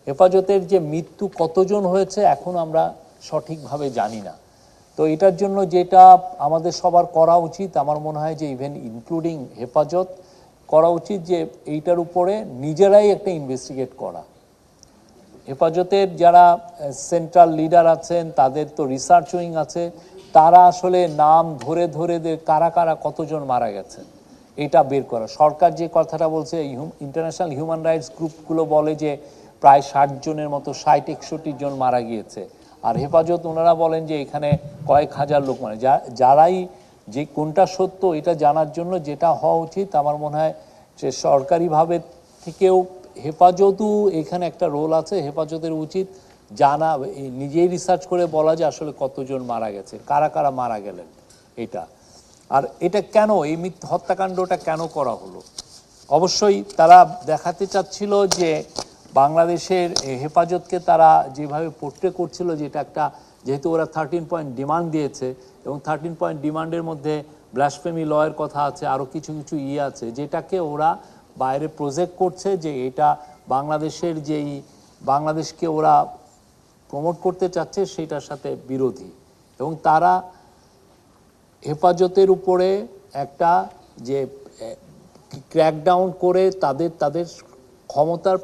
হেফাজতের যে মৃত্যু কতজন হয়েছে এখন আমরা সঠিকভাবে জানি না। তো এটার জন্য যেটা আমাদের সবার করা উচিত, আমার মনে হয় যে ইভেন ইনক্লুডিং হেফাজত করা উচিত যে এইটার উপরে নিজেরাই একটা ইনভেস্টিগেট করা। হেফাজতের যারা সেন্ট্রাল লিডার আছেন তাদের তো রিসার্চ উইং আছে, তারা আসলে নাম ধরে ধরে কারা কারা কতজন মারা গেছেন এটা বের করা। সরকার যে কথাটা বলছে, ইন্টারন্যাশনাল হিউম্যান রাইটস গ্রুপগুলো বলে যে প্রায় 60 জনের মতো, 60-61 জন মারা গিয়েছে, আর হেফাজত ওনারা বলেন যে এখানে কয়েক হাজার লোক মানে যারাই যে কোনটা সত্য এটা জানার জন্য যেটা হওয়া উচিত আমার মনে হয় যে সরকারিভাবে থেকেও হেফাজতও এখানে একটা রোল আছে। হেফাজতের উচিত জানা, নিজেই রিসার্চ করে বলা যে আসলে কতজন মারা গেছে, কারা কারা মারা গেলেন এটা। আর এটা কেন, এই হত্যাকাণ্ডটা কেন করা হলো? অবশ্যই তারা দেখাতে চাচ্ছিল যে বাংলাদেশের হেফাজতকে তারা যেভাবে পোর্ট্রে করছিল, যেটা একটা, যেহেতু ওরা 13 পয়েন্ট ডিমান্ড দিয়েছে এবং 13 পয়েন্ট ডিমান্ডের মধ্যে ব্লাসফেমি লয়ের কথা আছে, আরও কিছু কিছু আছে, যেটাকে ওরা বাইরে প্রজেক্ট করছে যে এটা বাংলাদেশের যেই বাংলাদেশকে ওরা প্রমোট করতে চাচ্ছে সেটার সাথে বিরোধী। এবং তারা হেফাজতের উপরে একটা যে ক্র্যাকডাউন করে তাদের ক্ষমতার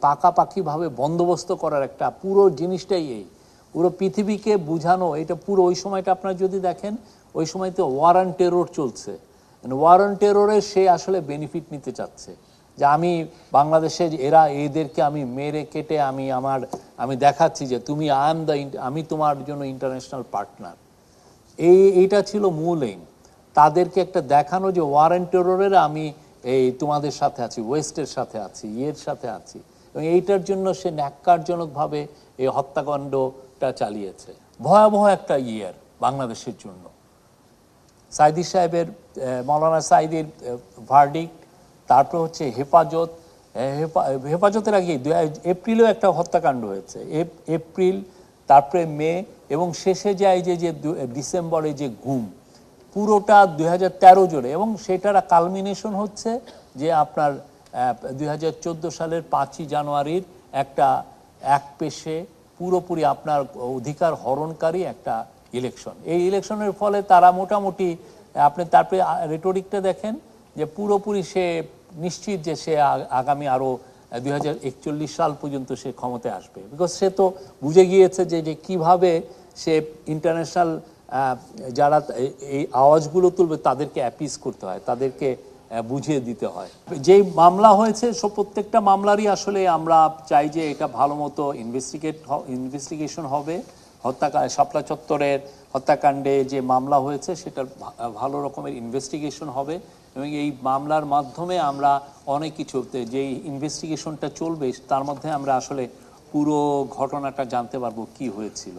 পাকাপাকিভাবে বন্দোবস্ত করার একটা পুরো জিনিসটাই এই পুরো পৃথিবীকে বুঝানো। এটা পুরো ওই সময়টা আপনারা যদি দেখেন, ওই সময় তো ওয়ার অন টেরর চলছে, ওয়ার অন টেররে সে আসলে বেনিফিট নিতে চাচ্ছে যে আমি বাংলাদেশে এদেরকে আমি মেরে কেটে আমি দেখাচ্ছি যে তুমি আমি তোমার জন্য ইন্টারন্যাশনাল পার্টনার। এইটা ছিল মূল এইম, তাদেরকে একটা দেখানো যে ওয়ার অন টেররের আমি তোমাদের সাথে আছি, ওয়েস্টের সাথে আছি, সাথে আছি। এবং এইটার জন্য সে ন্যাক্কারজনকভাবে এই হত্যাকাণ্ডটা চালিয়েছে। ভয়াবহ একটা বাংলাদেশের জন্য। সাইদি সাহেবের, মৌলানা সাইদির ভার্ডিক্ট, তারপর হচ্ছে হেফাজতের আগে এপ্রিলেও একটা হত্যাকাণ্ড হয়েছে, এপ্রিল, তারপরে মে, এবং শেষে যায় যে ডিসেম্বরে যে গুম, পুরোটা 2013 জুড়ে। এবং সেটার কালমিনেশন হচ্ছে যে আপনার 2014 সালের 5ই জানুয়ারির একটা একপেশে পুরোপুরি আপনার অধিকার হরণকারী একটা ইলেকশন। এই ইলেকশনের ফলে তারা মোটামুটি, আপনি তারপরে রেটরিকটা দেখেন যে পুরোপুরি সে নিশ্চিত যে সে আগামী আরও 2041 সাল পর্যন্ত সে ক্ষমতায় আসবে, বিকজ সে তো বুঝে গিয়েছে যে কিভাবে সে ইন্টারন্যাশনাল যারা এই আওয়াজগুলো তুলবে তাদেরকে অ্যাপিস করতে হয়, তাদেরকে বুঝিয়ে দিতে হয়। যেই মামলা হয়েছে প্রত্যেকটা মামলারই আসলে আমরা চাই যে এটা ভালো মতো ইনভেস্টিগেশন হবে। শাপলা চত্বরের হত্যাকাণ্ডে যে মামলা হয়েছে সেটার ভালো রকমের ইনভেস্টিগেশন হবে এবং এই মামলার মাধ্যমে আমরা অনেক কিছু, যে ইনভেস্টিগেশনটা চলবে তার মধ্যে আমরা আসলে পুরো ঘটনাটা জানতে পারবো কি হয়েছিল।